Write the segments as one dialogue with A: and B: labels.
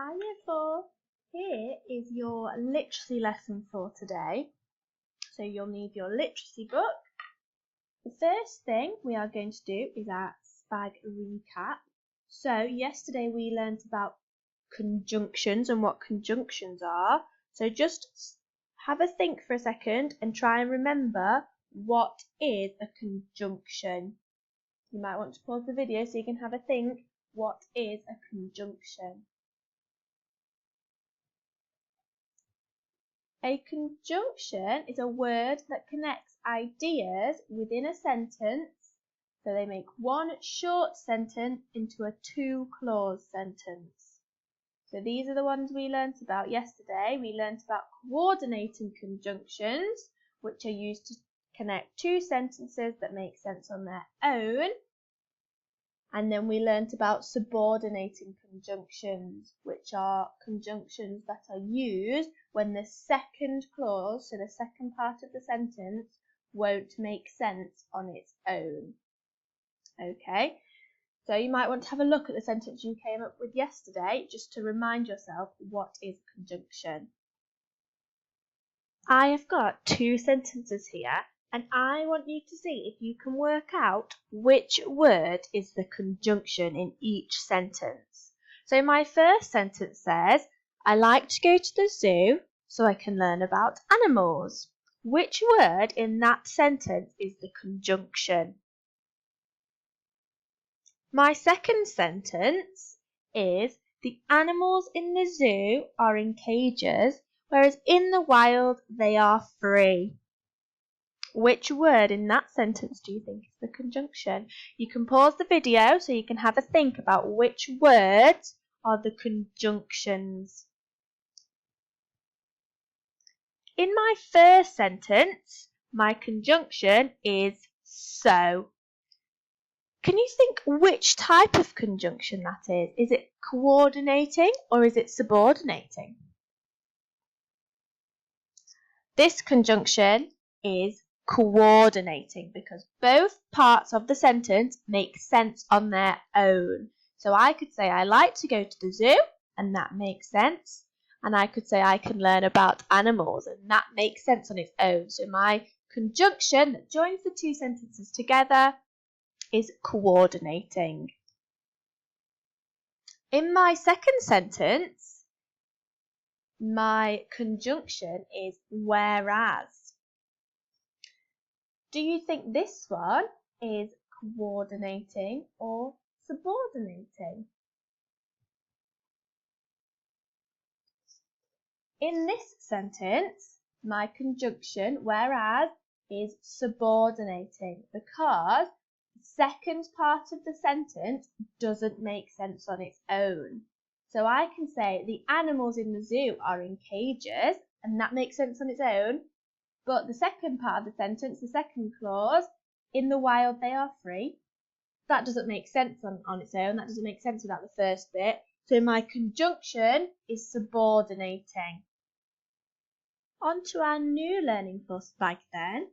A: Hi Year 4, here is your literacy lesson for today. So you'll need your literacy book. The first thing we are going to do is our SPAG recap. So yesterday we learnt about conjunctions and what conjunctions are. So just have a think for a second and try and remember what is a conjunction. You might want to pause the video so you can have a think. What is a conjunction? A conjunction is a word that connects ideas within a sentence, so they make one short sentence into a two-clause sentence. So these are the ones we learnt about yesterday. We learnt about coordinating conjunctions, which are used to connect two sentences that make sense on their own. And then we learnt about subordinating conjunctions, which are conjunctions that are used when the second clause, so the second part of the sentence, won't make sense on its own. Okay, so you might want to have a look at the sentence you came up with yesterday, just to remind yourself what is a conjunction. I have got two sentences here, and I want you to see if you can work out which word is the conjunction in each sentence. So my first sentence says, I like to go to the zoo so I can learn about animals. Which word in that sentence is the conjunction? My second sentence is, the animals in the zoo are in cages, whereas in the wild they are free. Which word in that sentence do you think is the conjunction? You can pause the video so you can have a think about which words are the conjunctions. In my first sentence, my conjunction is so. Can you think which type of conjunction that is? Is it coordinating or is it subordinating? This conjunction is coordinating because both parts of the sentence make sense on their own. So I could say I like to go to the zoo, and that makes sense. And I could say I can learn about animals, and that makes sense on its own. So my conjunction that joins the two sentences together is coordinating. In my second sentence, my conjunction is whereas. Do you think this one is coordinating or subordinating? In this sentence, my conjunction, whereas, is subordinating because the second part of the sentence doesn't make sense on its own. So I can say the animals in the zoo are in cages, and that makes sense on its own. But the second part of the sentence, the second clause, in the wild they are free, that doesn't make sense on its own. That doesn't make sense without the first bit. So my conjunction is subordinating. On to our new learning for SPAG then.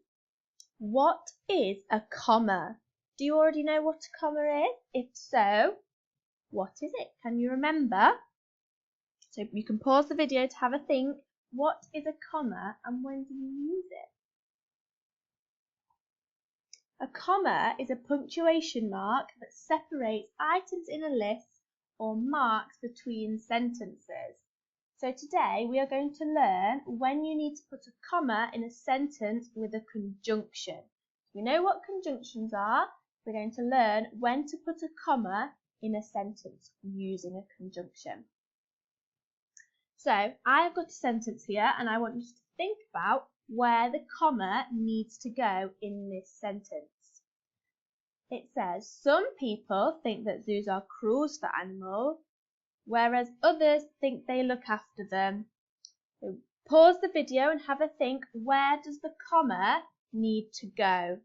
A: What is a comma? Do you already know what a comma is? If so, what is it? Can you remember? So you can pause the video to have a think. What is a comma and when do you use it? A comma is a punctuation mark that separates items in a list or marks between sentences. So today we are going to learn when you need to put a comma in a sentence with a conjunction. We know what conjunctions are. We're going to learn when to put a comma in a sentence using a conjunction. So I've got a sentence here and I want you to think about where the comma needs to go in this sentence. It says, some people think that zoos are cruel for animals, whereas others think they look after them. So pause the video and have a think, where does the comma need to go?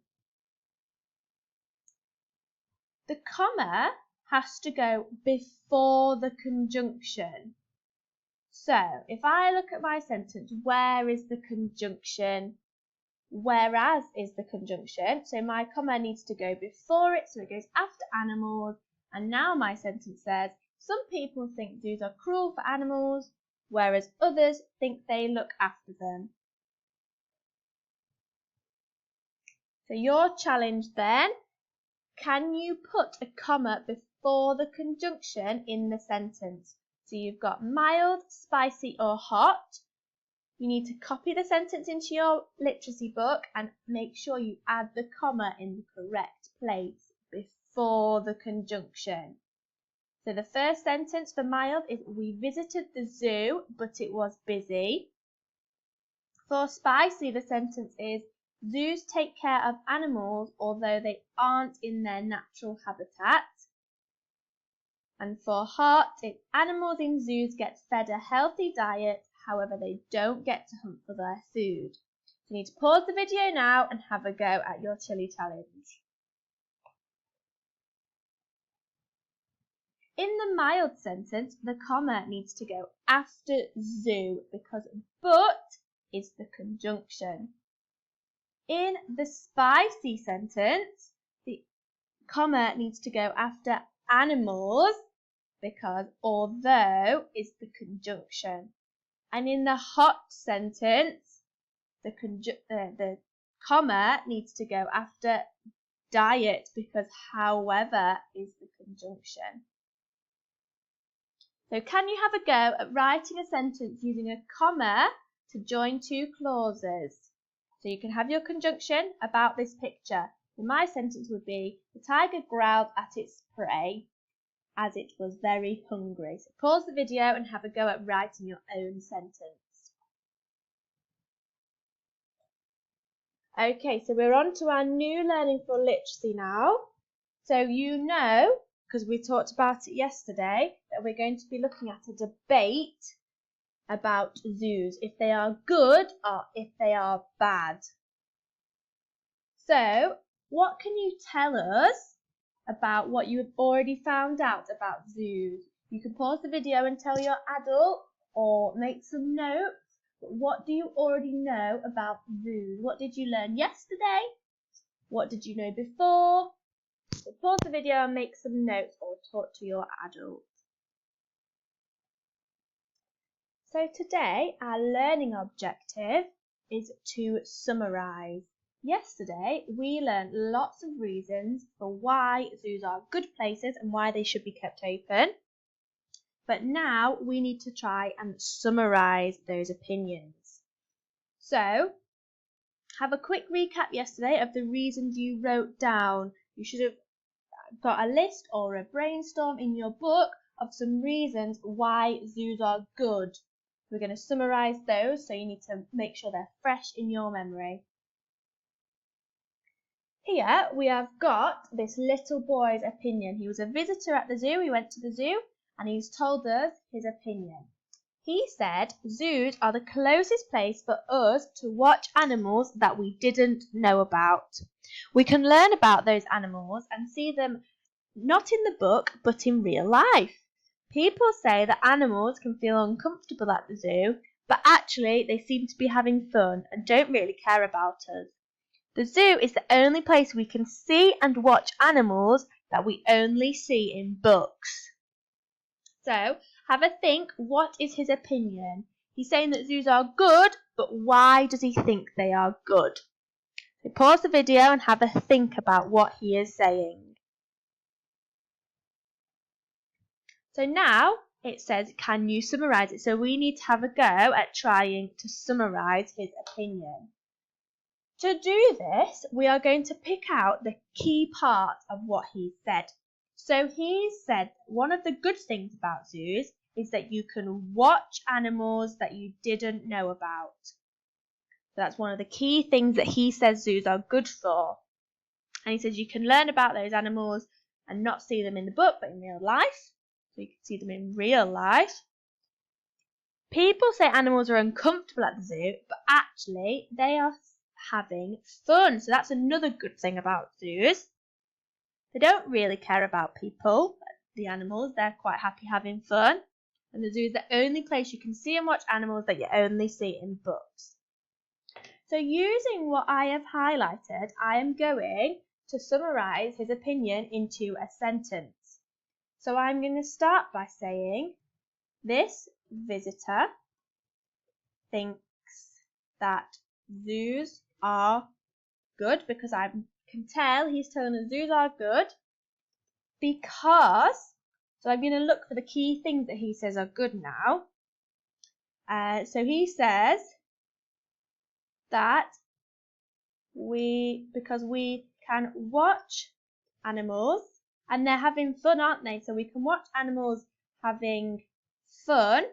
A: The comma has to go before the conjunction. So if I look at my sentence, where is the conjunction? Whereas is the conjunction, so my comma needs to go before it, so it goes after animals, and now my sentence says, Some people think zoos are cruel for animals, whereas others think they look after them. So your challenge then, can you put a comma before the conjunction in the sentence? So you've got mild, spicy or hot. You need to copy the sentence into your literacy book and make sure you add the comma in the correct place before the conjunction. So the first sentence for mild is we visited the zoo, but it was busy. For spicy, the sentence is zoos take care of animals although they aren't in their natural habitat. And for hot, it's animals in zoos get fed a healthy diet, however they don't get to hunt for their food. So you need to pause the video now and have a go at your chili challenge. In the mild sentence, the comma needs to go after zoo because but is the conjunction. In the spicy sentence, the comma needs to go after animals because although is the conjunction. And in the hot sentence, the comma needs to go after diet because however is the conjunction. So can you have a go at writing a sentence using a comma to join two clauses? So you can have your conjunction about this picture. So my sentence would be, the tiger growled at its prey as it was very hungry. So pause the video and have a go at writing your own sentence. Okay, so we're on to our new learning for literacy now. So you know, because we talked about it yesterday, that we're going to be looking at a debate about zoos, if they are good or if they are bad. So, what can you tell us about what you have already found out about zoos? You can pause the video and tell your adult or make some notes. But what do you already know about zoos? What did you learn yesterday? What did you know before? So pause the video and make some notes or talk to your adult. So today our learning objective is to summarise. Yesterday we learned lots of reasons for why zoos are good places and why they should be kept open. But now we need to try and summarise those opinions. So have a quick recap yesterday of the reasons you wrote down. You should have got a list or a brainstorm in your book of some reasons why zoos are good. We're going to summarise those, so you need to make sure they're fresh in your memory. Here we have got this little boy's opinion. He was a visitor at the zoo. He went to the zoo and he's told us his opinion. He said zoos are the closest place for us to watch animals that we didn't know about. We can learn about those animals and see them not in the book but in real life. People say that animals can feel uncomfortable at the zoo, but actually they seem to be having fun and don't really care about us. The zoo is the only place we can see and watch animals that we only see in books. So, have a think, what is his opinion? He's saying that zoos are good, but why does he think they are good? So pause the video and have a think about what he is saying. So now it says, can you summarise it? So we need to have a go at trying to summarise his opinion. To do this, we are going to pick out the key parts of what he said. So he said one of the good things about zoos is that you can watch animals that you didn't know about. So that's one of the key things that he says zoos are good for. And he says you can learn about those animals and not see them in the book but in real life. So you can see them in real life. People say animals are uncomfortable at the zoo, but actually they are having fun. So that's another good thing about zoos. They don't really care about people, the animals. They're quite happy having fun. And the zoo is the only place you can see and watch animals that you only see in books. So using what I have highlighted, I am going to summarise his opinion into a sentence. So I'm going to start by saying this visitor thinks that zoos are good, because I can tell he's telling us zoos are good because, so I'm going to look for the key things that he says are good now. So he says that because we can watch animals and they're having fun, aren't they? So we can watch animals having fun.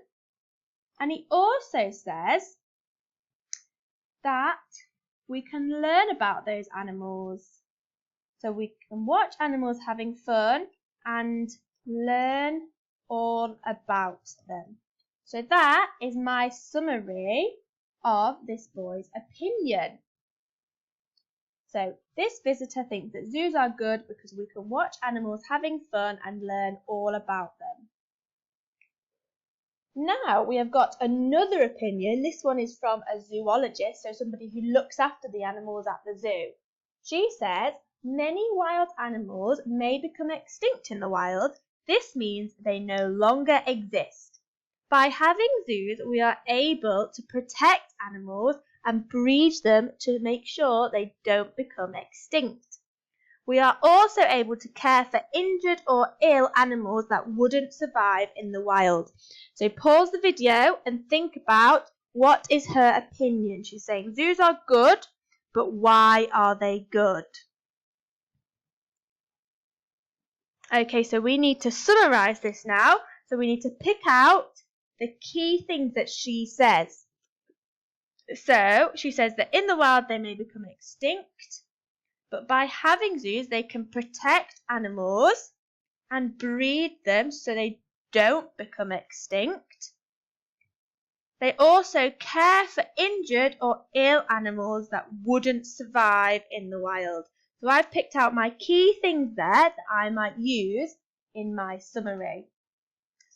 A: And he also says that we can learn about those animals. So we can watch animals having fun and learn all about them. So that is my summary of this boy's opinion. So this visitor thinks that zoos are good because we can watch animals having fun and learn all about them. Now we have got another opinion. This one is from a zoologist, so somebody who looks after the animals at the zoo. She says, many wild animals may become extinct in the wild. This means they no longer exist. By having zoos, we are able to protect animals and breed them to make sure they don't become extinct. We are also able to care for injured or ill animals that wouldn't survive in the wild. So pause the video and think about what is her opinion. She's saying zoos are good, but why are they good? Okay, so we need to summarize this now. So we need to pick out the key things that she says. So she says that in the wild they may become extinct, but by having zoos they can protect animals and breed them so they don't become extinct. They also care for injured or ill animals that wouldn't survive in the wild. So I've picked out my key things there that I might use in my summary.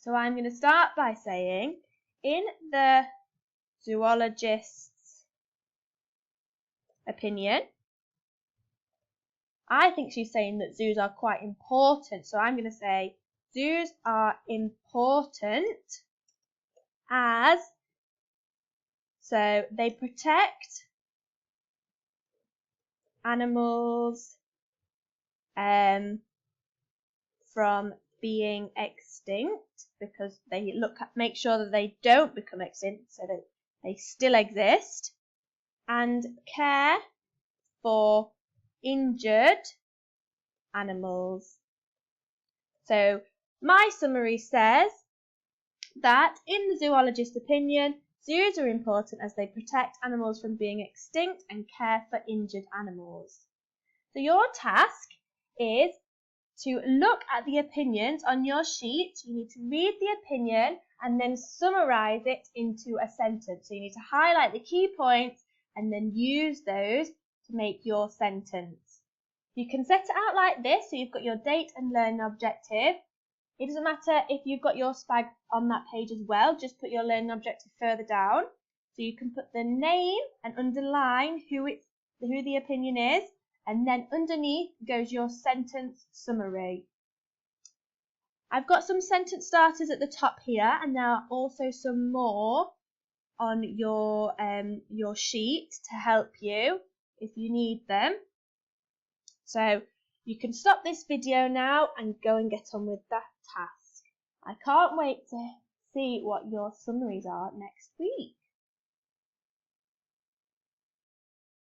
A: So I'm going to start by saying, in the zoologist's opinion, I think she's saying that zoos are quite important. So I'm going to say zoos are important as, so they protect animals from being extinct, because they make sure that they don't become extinct, so that they still exist, and care for injured animals. So my summary says that in the zoologist's opinion, zoos are important as they protect animals from being extinct and care for injured animals. So your task is to look at the opinions on your sheet. You need to read the opinion and then summarize it into a sentence. So you need to highlight the key points and then use those to make your sentence. You can set it out like this, so you've got your date and learning objective. It doesn't matter if you've got your SPAG on that page as well, just put your learning objective further down. So you can put the name and underline who the opinion is, and then underneath goes your sentence summary. I've got some sentence starters at the top here, and there are also some more on your sheet to help you if you need them. So you can stop this video now and go and get on with that task. I can't wait to see what your summaries are next week.